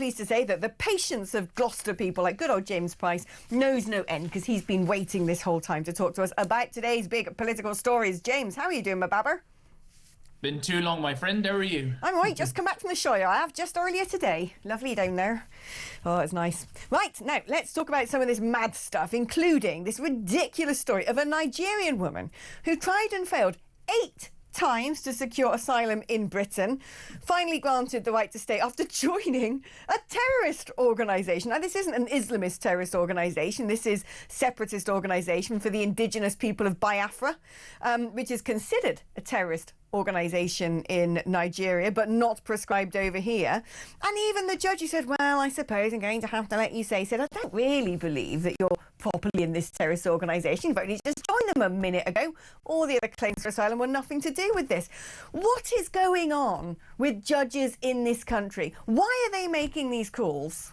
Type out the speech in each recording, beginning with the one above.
pleased to say that the patience of Gloucester people like good old James Price knows no end, because he's been waiting this whole time to talk to us about today's big political stories. James, how are you doing, my babber? Been too long, my friend. How are you? I'm all right, just come back from the Shire. I have just earlier today. Lovely down there. Oh, it's nice. Right, now let's talk about some of this mad stuff, including this ridiculous story of a Nigerian woman who tried and failed 8 times to secure asylum in Britain, finally granted the right to stay after joining a terrorist organisation. Now, this isn't an Islamist terrorist organisation. This is separatist organisation for the indigenous people of Biafra, which is considered a terrorist organisation in Nigeria, but not prescribed over here. And even the judge, who said, well, I suppose I'm going to have to let you say, said, I don't really believe that you're properly in this terrorist organisation. You've only just joined them a minute ago. All the other claims for asylum were nothing to do with this. What is going on with judges in this country? Why are they making these calls?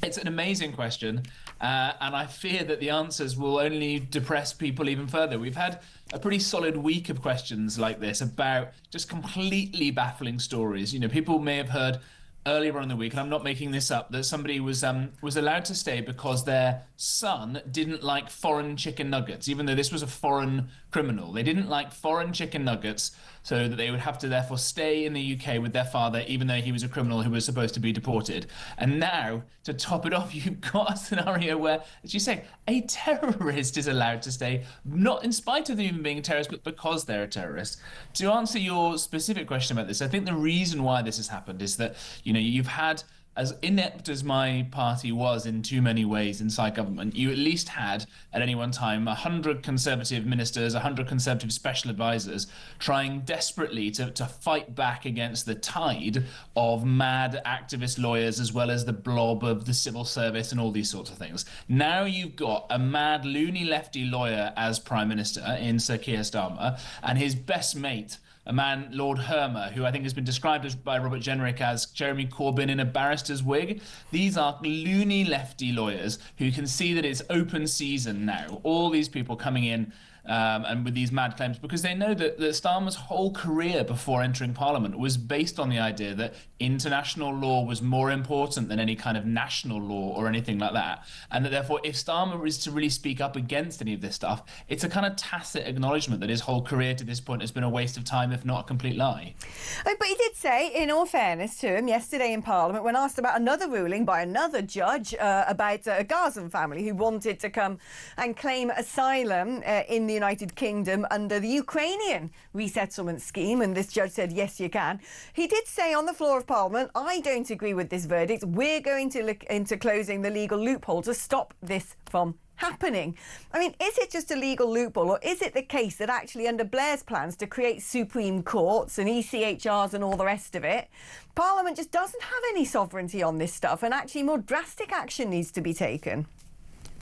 It's an amazing question, and I fear that the answers will only depress people even further. We've had a pretty solid week of questions like this about just completely baffling stories. You know, people may have heard earlier on in the week, and I'm not making this up, that somebody was allowed to stay because their son didn't like foreign chicken nuggets, even though this was a foreign criminal. They didn't like foreign chicken nuggets, so that they would have to therefore stay in the UK with their father, even though he was a criminal who was supposed to be deported. And now, to top it off, you've got a scenario where, as you say, a terrorist is allowed to stay, not in spite of them even being a terrorist, but because they're a terrorist. To answer your specific question about this, I think the reason why this has happened is that, you know, you've had, as inept as my party was in too many ways inside government, you at least had, at any one time, 100 Conservative ministers, 100 Conservative special advisors trying desperately to fight back against the tide of mad activist lawyers, as well as the blob of the civil service and all these sorts of things. Now you've got a mad, loony lefty lawyer as Prime Minister in Sir Keir Starmer, and his best mate, a man, Lord Hermer, who I think has been described by Robert Jenrick as Jeremy Corbyn in a barrister's wig. These are loony lefty lawyers who can see that it's open season now. All these people coming in and with these mad claims, because they know that Starmer's whole career before entering Parliament was based on the idea that international law was more important than any kind of national law or anything like that. And that therefore, if Starmer is to really speak up against any of this stuff, it's a kind of tacit acknowledgement that his whole career to this point has been a waste of time, if not a complete lie. But he did say, in all fairness to him, yesterday in Parliament, when asked about another ruling by another judge about a Gazan family who wanted to come and claim asylum in the United Kingdom under the Ukrainian resettlement scheme, and this judge said, yes, you can. He did say on the floor of Parliament, I don't agree with this verdict. We're going to look into closing the legal loophole to stop this from happening. I mean, is it just a legal loophole, or is it the case that actually under Blair's plans to create Supreme Courts and ECHRs and all the rest of it, Parliament just doesn't have any sovereignty on this stuff, and actually more drastic action needs to be taken?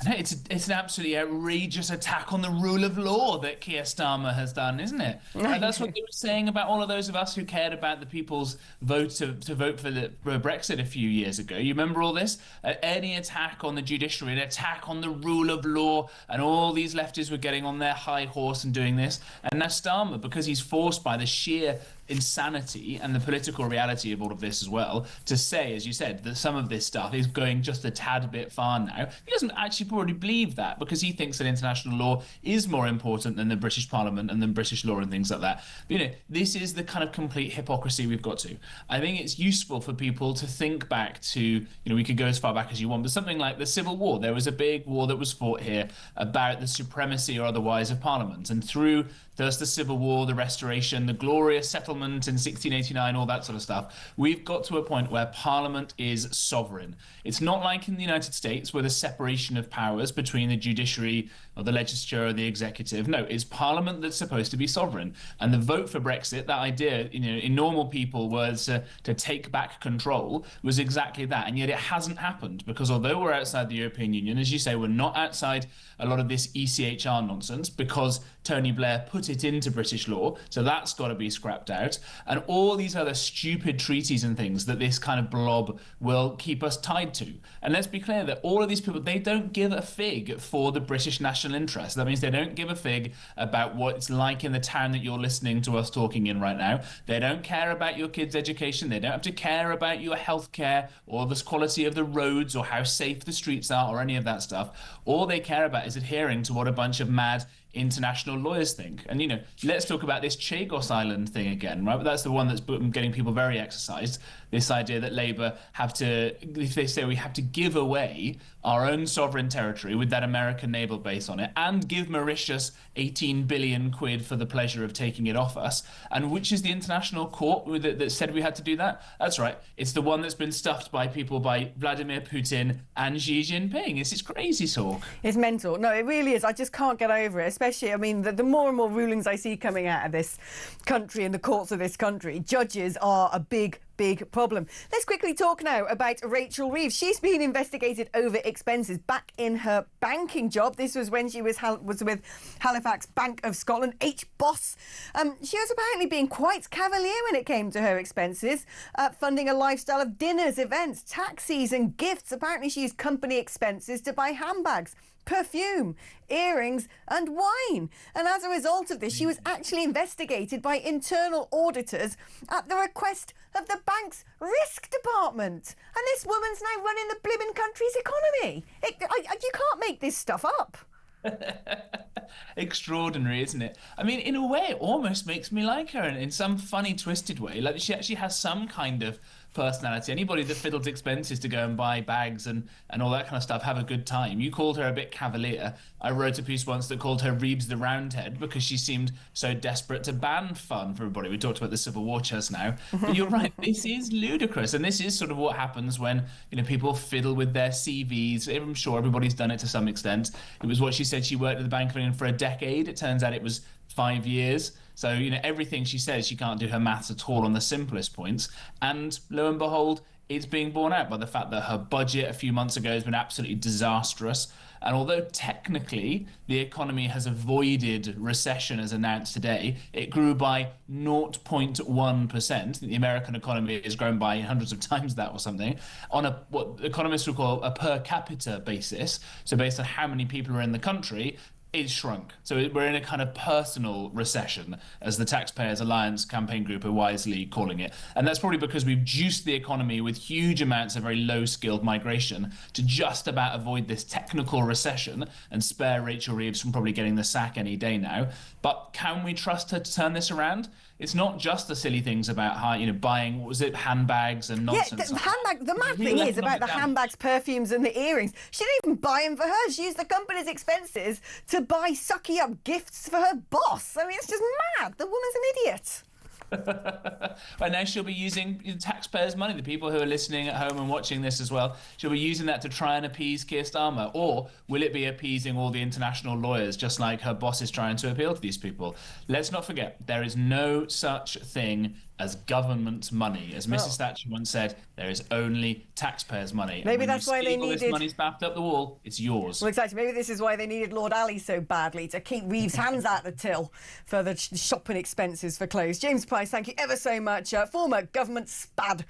It's an absolutely outrageous attack on the rule of law that Keir Starmer has done, isn't it? And that's what they were saying about all of those of us who cared about the people's vote to vote for Brexit a few years ago. You remember all this? Any attack on the judiciary, an attack on the rule of law, and all these lefties were getting on their high horse and doing this. And now Starmer, because he's forced by the sheer insanity and the political reality of all of this as well, to say, as you said, that some of this stuff is going just a tad bit far now. He doesn't actually probably believe that, because he thinks that international law is more important than the British Parliament and than British law and things like that. But, you know, this is the kind of complete hypocrisy we've got to. I think it's useful for people to think back to, you know, we could go as far back as you want, but something like the Civil War. There was a big war that was fought here about the supremacy or otherwise of Parliament, and through There's the Civil War, the Restoration, the glorious settlement in 1689, all that sort of stuff. We've got to a point where Parliament is sovereign. It's not like in the United States where there's separation of powers between the judiciary or the legislature or the executive. No, it's Parliament that's supposed to be sovereign. And the vote for Brexit, that idea, you know, in normal people was to take back control, was exactly that. And yet it hasn't happened, because although we're outside the European Union, as you say, we're not outside a lot of this ECHR nonsense, because Tony Blair put put it into British law. So that's got to be scrapped out. And all these other stupid treaties and things that this kind of blob will keep us tied to. And let's be clear that all of these people, they don't give a fig for the British national interest. That means they don't give a fig about what it's like in the town that you're listening to us talking in right now. They don't care about your kids' education. They don't have to care about your healthcare or the quality of the roads or how safe the streets are or any of that stuff. All they care about is adhering to what a bunch of mad international lawyers think. And, you know, let's talk about this Chagos Island thing again, right? But that's the one that's getting people very exercised. This idea that Labour have to, if they say we have to give away our own sovereign territory with that American naval base on it and give Mauritius 18 billion quid for the pleasure of taking it off us. And which is the international court that said we had to do that? That's right. It's the one that's been stuffed by people by Vladimir Putin and Xi Jinping. It's crazy talk. It's mental. No, it really is. I just can't get over it. Especially, I mean, the more and more rulings I see coming out of this country and the courts of this country, judges are a big problem. Let's quickly talk now about Rachel Reeves. She's been investigated over expenses back in her banking job. This was when she was with Halifax Bank of Scotland, HBOS. She was apparently being quite cavalier when it came to her expenses, funding a lifestyle of dinners, events, taxis and gifts. Apparently she used company expenses to buy handbags, perfume, earrings and wine. And as a result of this, she was actually investigated by internal auditors at the request of the bank's risk department. And this woman's now running the blimmin' country's economy. You can't make this stuff up. Extraordinary, isn't it? I mean, in a way, it almost makes me like her in some funny, twisted way. Like, she actually has some kind of personality. Anybody that fiddles expenses to go and buy bags and all that kind of stuff have a good time. You called her a bit cavalier. I wrote a piece once that called her Reeves the Roundhead because she seemed so desperate to ban fun for everybody. We talked about the Civil War just now. But you're right, this is ludicrous. And this is sort of what happens when, you know, people fiddle with their CVs. I'm sure everybody's done it to some extent. It was what she said. She worked at the Bank of England for a decade. It turns out it was 5 years. So, you know, everything she says, she can't do her maths at all on the simplest points. And lo and behold, it's being borne out by the fact that her budget a few months ago has been absolutely disastrous. And although technically the economy has avoided recession as announced today, it grew by 0.1%. The American economy has grown by hundreds of times that or something on what economists would call a per capita basis. So based on how many people are in the country, it's shrunk. So we're in a kind of personal recession, as the Taxpayers Alliance campaign group are wisely calling it. And that's probably because we've juiced the economy with huge amounts of very low-skilled migration to just about avoid this technical recession and spare Rachel Reeves from probably getting the sack any day now. But can we trust her to turn this around? It's not just the silly things about how, you know, buying, what was it, handbags and nonsense. Yeah, the mad thing is about the handbags, perfumes and the earrings. She didn't even buy them for her. She used the company's expenses to buy sucky up gifts for her boss. I mean, it's just mad. The woman's an idiot. Right now she'll be using taxpayers' money, the people who are listening at home and watching this as well. She'll be using that to try and appease Keir Starmer. Or will it be appeasing all the international lawyers, just like her boss is trying to appeal to these people? Let's not forget, there is no such thing as government money. As Mrs. Thatcher once said, there is only taxpayers' money. Maybe that's why they needed... this money's backed up the wall, it's yours. Well, exactly. Maybe this is why they needed Lord Ali so badly, to keep Reeves' hands out the till for the shopping expenses for clothes. James Price, thank you ever so much. Former government spad.